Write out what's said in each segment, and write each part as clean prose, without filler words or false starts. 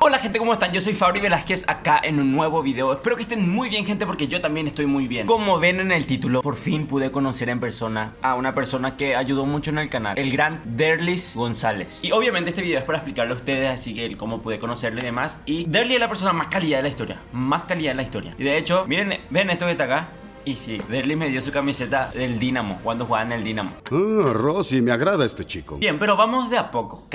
Hola gente, ¿cómo están? Yo soy Fabri Velázquez acá en un nuevo video. Espero que estén muy bien, gente, porque yo también estoy muy bien. Como ven en el título, por fin pude conocer en persona a una persona que ayudó mucho en el canal, el gran Derlis González. Y obviamente este video es para explicarle a ustedes así que cómo pude conocerlo y demás. Y Derlis es la persona más calidad de la historia, más calidad de la historia. Y de hecho, miren, ven esto que está acá. Y sí, Derlis me dio su camiseta del Dinamo cuando jugaba en el Dinamo. Ah, Rosy, me agrada este chico. Bien, pero vamos de a poco.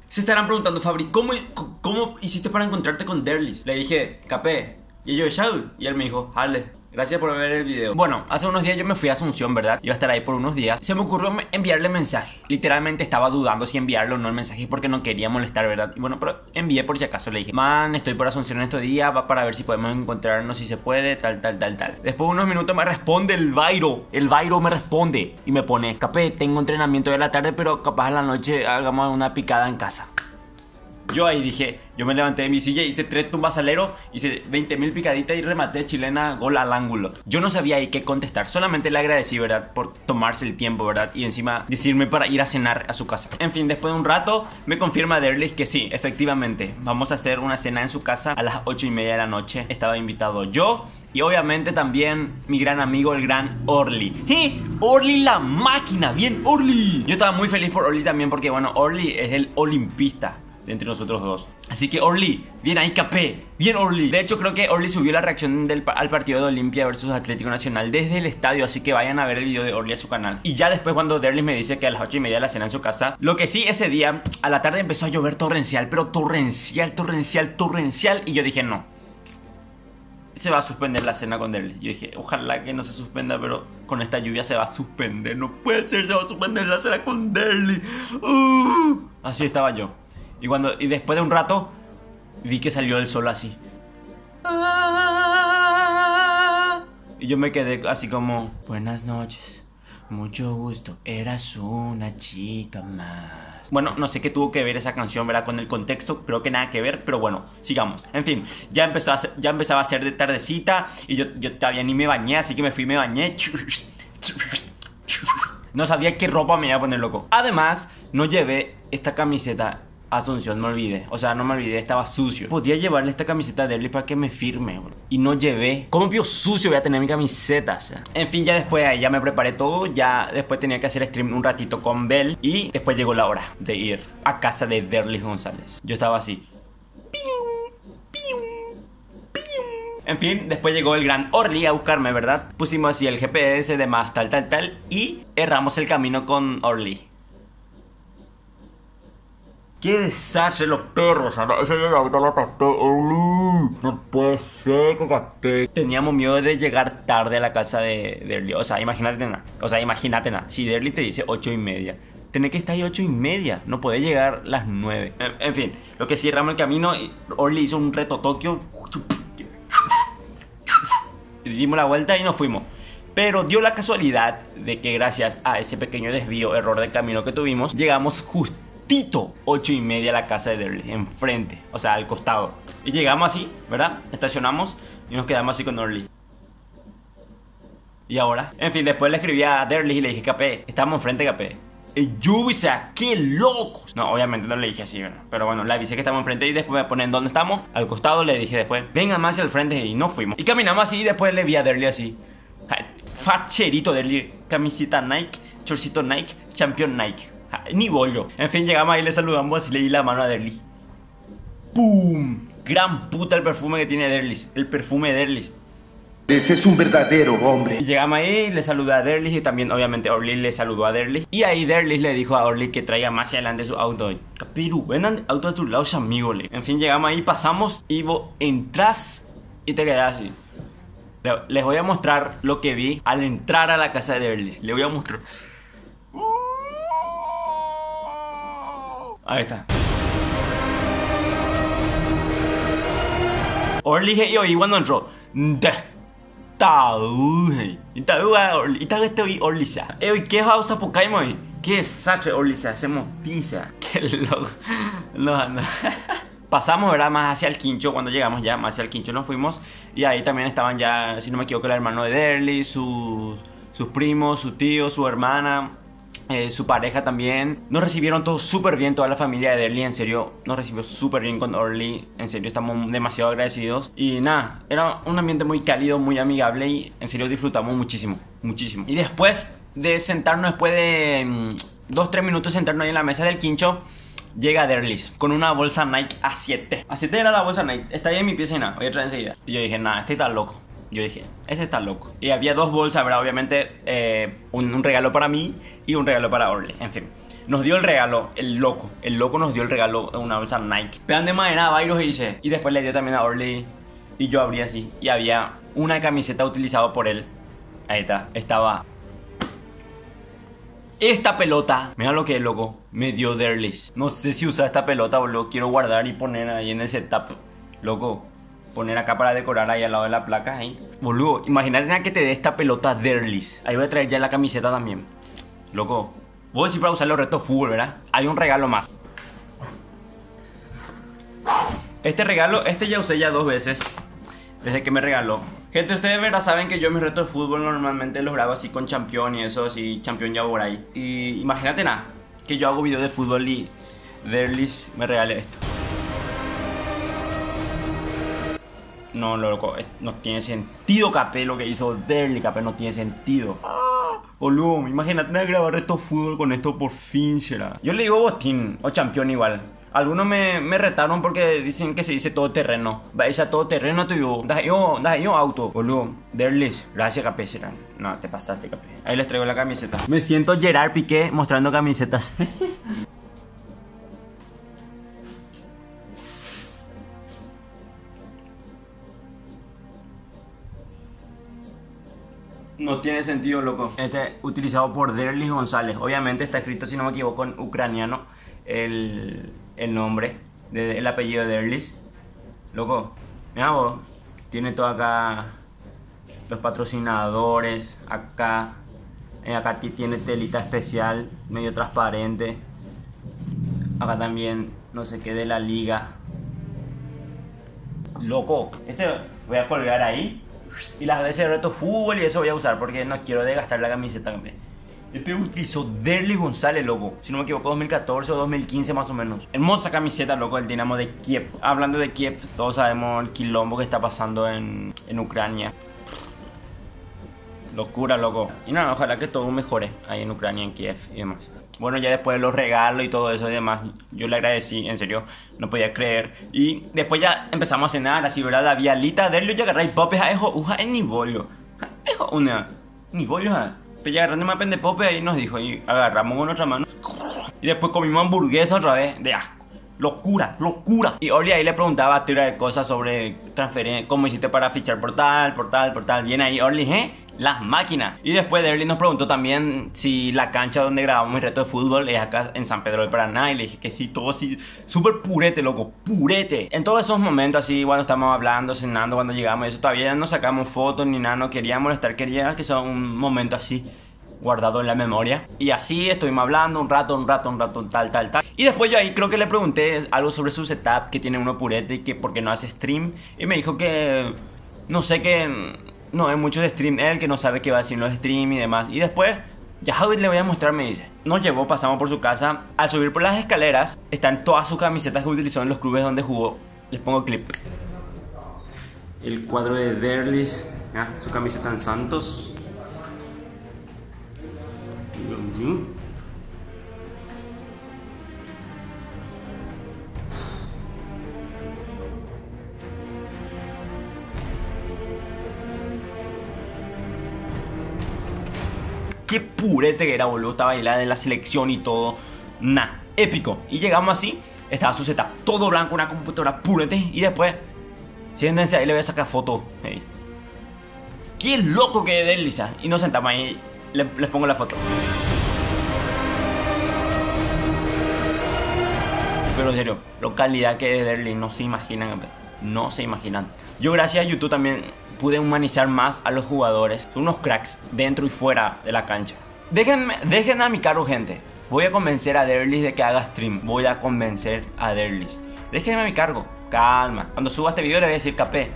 Se estarán preguntando, Fabri, ¿cómo hiciste para encontrarte con Derlis? Le dije, Capé. Y yo, Shaul. Y él me dijo, Hale, gracias por ver el video. Bueno, hace unos días yo me fui a Asunción, ¿verdad? Iba a estar ahí por unos días. Se me ocurrió enviarle mensaje. Literalmente estaba dudando si enviarlo o no el mensaje porque no quería molestar, ¿verdad? Y bueno, pero envié por si acaso. Le dije, man, estoy por Asunción en estos días. Va para ver si podemos encontrarnos, si se puede, tal. Después de unos minutos me responde el Vairo. El Vairo me responde y me pone, Capé, tengo entrenamiento de la tarde, pero capaz a la noche hagamos una picada en casa. Yo ahí dije, yo me levanté de mi silla, hice 3 tumbas al alero, hice 20.000 picaditas y rematé chilena, gol al ángulo. Yo no sabía ahí qué contestar, solamente le agradecí, ¿verdad? Por tomarse el tiempo, ¿verdad? Y encima decirme para ir a cenar a su casa. En fin, después de un rato me confirma Derlis que sí, efectivamente, vamos a hacer una cena en su casa a las 8:30 de la noche. Estaba invitado yo y obviamente también mi gran amigo, el gran Orly. ¡Sí! ¡Orly la máquina! ¡Bien, Orly! Yo estaba muy feliz por Orly también porque, bueno, Orly es el olimpista entre nosotros dos. Así que Orly, bien ahí, Capé, bien Orly. De hecho creo que Orly subió la reacción al partido de Olimpia versus Atlético Nacional desde el estadio, así que vayan a ver el video de Orly a su canal. Y ya después cuando Derlis me dice que a las 8:30 la cena en su casa, lo que sí, ese día a la tarde empezó a llover torrencial, pero torrencial. Y yo dije no, se va a suspender la cena con Derlis. Yo dije, ojalá que no se suspenda, pero con esta lluvia se va a suspender. No puede ser, se va a suspender la cena con Derlis. Así estaba yo. Y después de un rato vi que salió el sol así. Y yo me quedé así como, buenas noches, mucho gusto, eras una chica más. Bueno, no sé qué tuvo que ver esa canción, ¿verdad? Con el contexto, creo que nada que ver, pero bueno, sigamos. En fin, ya empezaba a ser de tardecita y yo todavía ni me bañé, así que me fui y me bañé. No sabía qué ropa me iba a poner, loco. Además, no llevé esta camiseta Asunción, me olvidé. O sea, no me olvidé, estaba sucio. Podía llevarle esta camiseta de Derlis para que me firme, bro. Y no llevé. ¿Cómo pío sucio voy a tener mi camiseta? O sea. En fin, ya después ahí ya me preparé todo. Ya después tenía que hacer stream un ratito con Bel. Y después llegó la hora de ir a casa de Derlis González. Yo estaba así. En fin, después llegó el gran Orly a buscarme, ¿verdad? Pusimos así el GPS de más tal. Y erramos el camino con Orly. ¡Qué desastre los perros! Ese de la auto lo capté. No puede ser que capté. Teníamos miedo de llegar tarde a la casa de Derlis. O sea, imagínate nada. Si Derlis te dice 8:30, tenés que estar ahí 8:30. No podés llegar las 9. En fin, lo que sí, erramos el camino. Orly hizo un reto Tokio. Y dimos la vuelta y nos fuimos. Pero dio la casualidad de que gracias a ese pequeño desvío, error de camino que tuvimos, llegamos justito 8:30 a la casa de Derlis, enfrente, o sea, al costado. Y llegamos así, ¿verdad? Estacionamos y nos quedamos así con Orly. ¿Y ahora? En fin, después le escribí a Derlis y le dije, Capé, estamos enfrente, Capé. Y yo, o sea, ¡qué locos! No, obviamente no le dije así, ¿verdad? Pero bueno, le avisé que estamos enfrente y después me ponen dónde estamos. Al costado le dije después, venga más hacia el frente y no fuimos. Y caminamos así y después le vi a Derlis así. Facherito Derlis, camiseta Nike, chorcito Nike, champion Nike. Ni bollo. En fin, llegamos ahí, le saludamos y le di la mano a Derlis. ¡Pum! Gran puta el perfume que tiene Derlis. El perfume de Derlis. Ese es un verdadero hombre. Y llegamos ahí, le saludé a Derlis y también obviamente Orly le saludó a Derlis. Y ahí Derlis le dijo a Orly que traiga más hacia adelante su auto. Capiru, ven al auto a tu lado, amigo. En fin, llegamos ahí, pasamos y vos entras y te quedas así. Les voy a mostrar lo que vi al entrar a la casa de Derlis. Les voy a mostrar. Ahí está. Orly y hoy cuando entró. Orly sa. ¿Qué hausa Pokémon? ¿Qué sache Orly sa? Hacemos pizza. Qué loco. No. Pasamos, ¿verdad? Más hacia el Quincho. Cuando llegamos ya más hacia el Quincho nos fuimos. Y ahí también estaban ya, si no me equivoco, el hermano de Derlis, sus primos, su tío, su hermana. su pareja también. Nos recibieron todos súper bien, toda la familia de Derly, en serio, nos recibió súper bien con Orly. En serio, estamos demasiado agradecidos. Y nada, era un ambiente muy cálido, muy amigable y en serio disfrutamos muchísimo, muchísimo. Y después de sentarnos, después de 2-3 minutos sentarnos ahí en la mesa del quincho, llega Derlis con una bolsa Nike A7. A7 era la bolsa Nike, está ahí en mi pieza y nada, voy a traer enseguida. Y yo dije, nada, este está loco. Yo dije, este está loco. Y había dos bolsas, ¿verdad? Obviamente, un regalo para mí y un regalo para Orly. En fin, nos dio el regalo, el loco nos dio el regalo de una bolsa Nike. Pegan de madera, Byros, y dice. Y después le dio también a Orly. Y yo abrí así. Y había una camiseta utilizada por él. Ahí está, estaba. Esta pelota, mira lo que es, loco, me dio Derlis. No sé si usar esta pelota, boludo. Quiero guardar y poner ahí en el setup. Loco, poner acá para decorar ahí al lado de la placa, ahí. Boludo, imagínate que te dé esta pelota Derlis. Ahí voy a traer ya la camiseta también. Loco, voy a decir para usar los retos de fútbol, ¿verdad? Hay un regalo más. Este regalo, ya usé ya 2 veces desde que me regaló. Gente, ustedes verdad saben que yo mis retos de fútbol normalmente los grabo así con Champion y eso, así Champion ya por ahí. Y imagínate nada, que yo hago video de fútbol y Derlis me regale esto. No, loco, no tiene sentido, Capé, lo que hizo Derlis, Capé, no tiene sentido. Boludo, imagínate grabar retos de fútbol con esto, por fin será. Yo le digo botín o Champion igual. Algunos me retaron porque dicen que se dice todo terreno. Vais a todo terreno tuyo. Yo auto. Boludo, Derlis, gracias, Capé, será. No, te pasaste, Capé. Ahí les traigo la camiseta. Me siento Gerard Piqué mostrando camisetas. No tiene sentido, loco. Este utilizado por Derlis González. Obviamente está escrito, si no me equivoco, en ucraniano el nombre, el apellido de Derlis. Loco, mira vos. Tiene todo acá los patrocinadores. Acá tiene telita especial, medio transparente. Acá también, no sé qué, de la liga. Loco, este voy a colgar ahí. Y las veces de reto fútbol y eso voy a usar porque no quiero desgastar la camiseta. Este utilizó Derlis González, loco. Si no me equivoco, 2014 o 2015 más o menos. Hermosa camiseta, loco, del Dinamo de Kiev. Hablando de Kiev, todos sabemos el quilombo que está pasando en Ucrania. Locura, loco. Y nada, ojalá que todo mejore ahí en Ucrania, en Kiev y demás. Bueno, ya después de los regalos y todo eso y demás, yo le agradecí, en serio, no podía creer. Y después ya empezamos a cenar, así, ¿verdad? La vialita de él, yo agarré popes a eso, en nivolio. Eso, una, nivolio, pero ya agarrando más pende popes ahí nos dijo, y agarramos con otra mano. Y después comimos hamburguesa otra vez, de asco. Locura, locura. Y Orly ahí le preguntaba tira de cosas sobre transferencia, cómo hiciste para fichar por tal. Bien ahí, Orly, las máquinas. Y después Derlis nos preguntó también si la cancha donde grabamos mi reto de fútbol es acá en San Pedro del Paraná. Y le dije que sí, todo así, súper purete, loco, purete. En todos esos momentos así, cuando estábamos hablando, cenando, cuando llegamos, eso todavía no sacamos fotos ni nada, no quería molestar, quería que sea un momento así guardado en la memoria. Y así estuvimos hablando un rato, tal. Y después yo ahí creo que le pregunté algo sobre su setup, que tiene uno purete y que por qué no hace stream. Y me dijo que, no sé, que no es mucho de stream él, que no sabe qué va a decir en los stream y demás. Y después, ya le voy a mostrar, me dice. Nos llevó, pasamos por su casa. Al subir por las escaleras, están todas sus camisetas que utilizó en los clubes donde jugó. Les pongo clip. El cuadro de Derlis, su camiseta en Santos. Qué purete que era, boludo. Estaba ahí la selección y todo. Nah, épico. Y llegamos así. Estaba su setup todo blanco, una computadora purete. Y después, siéntense ahí, le voy a sacar foto. Hey. Qué loco que es Derlis. Y nos sentamos ahí. Les pongo la foto. Pero en serio, la calidad que es Derlis, no se imaginan. No se imaginan. Yo gracias a YouTube también pude humanizar más a los jugadores. Son unos cracks dentro y fuera de la cancha. Dejen a mi cargo, gente. Voy a convencer a Derlis de que haga stream. Voy a convencer a Derlis. Déjenme a mi cargo. Calma. Cuando suba este video le voy a decir, Capé,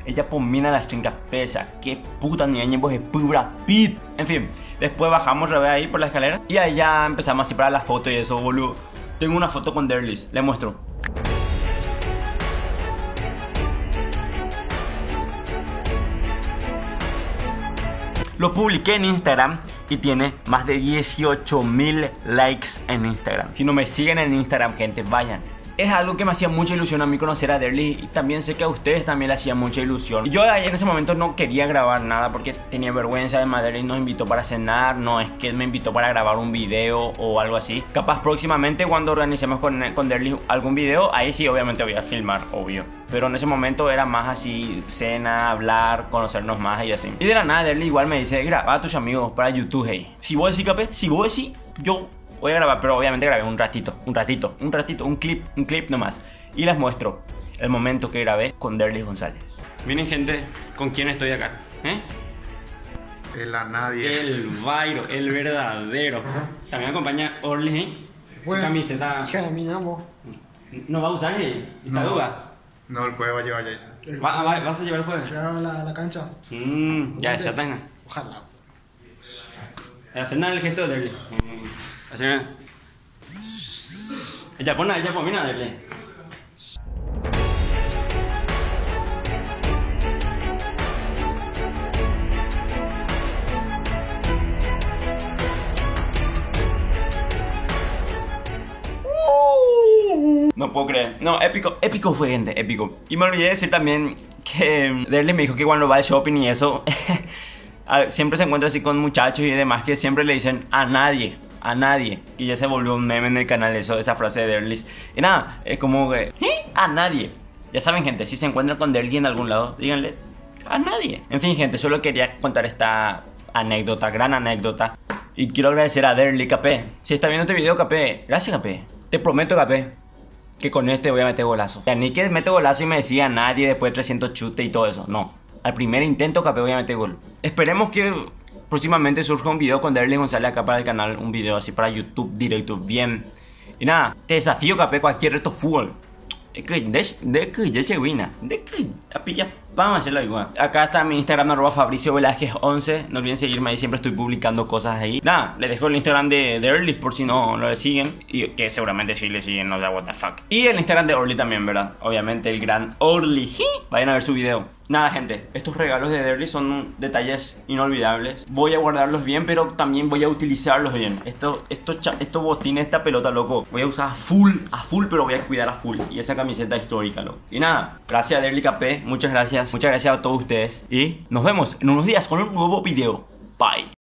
Ella pomina la stringa pesa. Qué puta niña, pues es pura pit. En fin, después bajamos revés ahí por la escalera. Y allá empezamos así para la foto y eso, boludo. Tengo una foto con Derlis, le muestro. Lo publiqué en Instagram y tiene más de 18.000 likes en Instagram. Si no me siguen en Instagram, gente, vayan. Es algo que me hacía mucha ilusión a mí conocer a Derlis y también sé que a ustedes también le hacía mucha ilusión. Yo en ese momento no quería grabar nada porque tenía vergüenza. Además, Derlis nos invitó para cenar, no es que me invitó para grabar un video o algo así. Capaz próximamente cuando organicemos con Derlis algún video, ahí sí obviamente voy a filmar, obvio. Pero en ese momento era más así, cena, hablar, conocernos más y así. Y de la nada Derlis igual me dice, graba a tus amigos para YouTube, hey. Si vos decís, Capé, si vos decís, yo voy a grabar, pero obviamente grabé un clip nomás. Y les muestro el momento que grabé con Derlis González. Miren, gente, ¿con quién estoy acá? El a nadie. El Vairo, el verdadero. También me acompaña Orly, Bueno, camiseta. ya terminamos. ¿No va a usar, ¿Está duda? No, el jueves va a llevar ya eso. ¿Vas a llevar el jueves? Llegaron a la cancha. Ya tenga. Ojalá. Hacer nada el gesto de Derlis. Hacer. Ella pone, mira Derlis. No puedo creer. No, épico fue, gente, épico. Y me olvidé de decir también que Derlis me dijo que cuando va al shopping y eso siempre se encuentra así con muchachos y demás que siempre le dicen a nadie. Y ya se volvió un meme en el canal esa frase de Derlis. Y nada, es como que a nadie. Ya saben, gente, si se encuentran con Derlis en algún lado, díganle a nadie. En fin, gente, solo quería contar esta anécdota, gran anécdota. Y quiero agradecer a Derlis, Capé. Si está viendo este video, Capé, gracias, Capé. Te prometo, Capé, que con este voy a meter golazo. Ya ni que meto golazo y me decía a nadie después de 300 chutes y todo eso. No. Al primer intento, Capé, voy a meter gol. Esperemos que próximamente surja un video con Derlis González acá para el canal. Un video así para YouTube directo, bien. Y nada, te desafío, Capé, cualquier reto fútbol. De que ya se wina. De que ya vamos a hacerlo igual. Acá está mi Instagram, @FabricioVelázquez11. No olviden seguirme ahí, siempre estoy publicando cosas ahí. Nada, les dejo el Instagram de Derlis por si no le siguen. Y que seguramente sí le siguen, no sé, what the fuck. Y el Instagram de Orly también, ¿verdad? Obviamente el gran Orly. Vayan a ver su video. Nada, gente, estos regalos de Derlis son detalles inolvidables. Voy a guardarlos bien, pero también voy a utilizarlos bien. Estos botines, esta pelota, loco, voy a usar a full, pero voy a cuidar a full. Y esa camiseta histórica, loco. Y nada, gracias a Derlis Capé, muchas gracias a todos ustedes. Y nos vemos en unos días con un nuevo video. Bye.